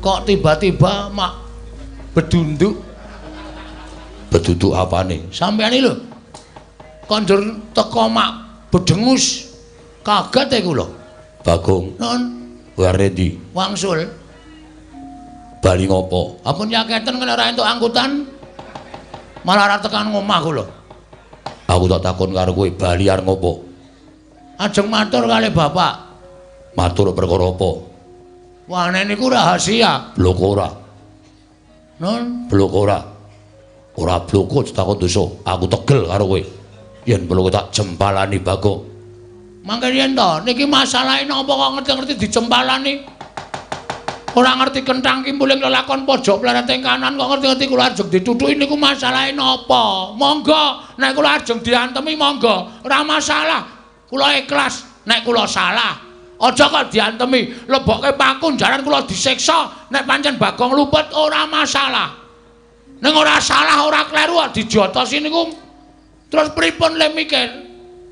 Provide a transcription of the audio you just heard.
Kok tiba-tiba mak bedunduk. Bedunduk apane? Sampeyan iki lho. Kondur teko mak bedengus. Kaget aku lho. Bagong. Non. Warendi. Wangsul. Bali ngopo? Ampun nyaketen kena ora entuk angkutan. Malah ora tekan ngomahku lho. Aku tak takon karo kowe bali arep ngopo? Ajeng matur kali bapak. Matur perkara apa? Wane niku rahasia. Blok ora. Non, blok ora. Ora bloko takon dosa. Aku tegel karo kowe. Yen bloko tak jempalani Bagong. Mangke yen to, niki masalahe napa kok ngerti-ngerti dijempalani? Ora ngerti kenthang ki muling lelakon pojok plereteng kanan kok ngerti-ngerti kula ajeng ditutuki niku masalahe napa? Monggo, nek kula ajeng diantemi monggo, ora masalah. Kula ikhlas nek kula salah. Aja kok diantemi, lebokke paku jaran kula disiksa, nek pancen Bagong luput ora masalah. Ning ora salah, ora kleru kok dijotosi niku. Terus pripun le mikir?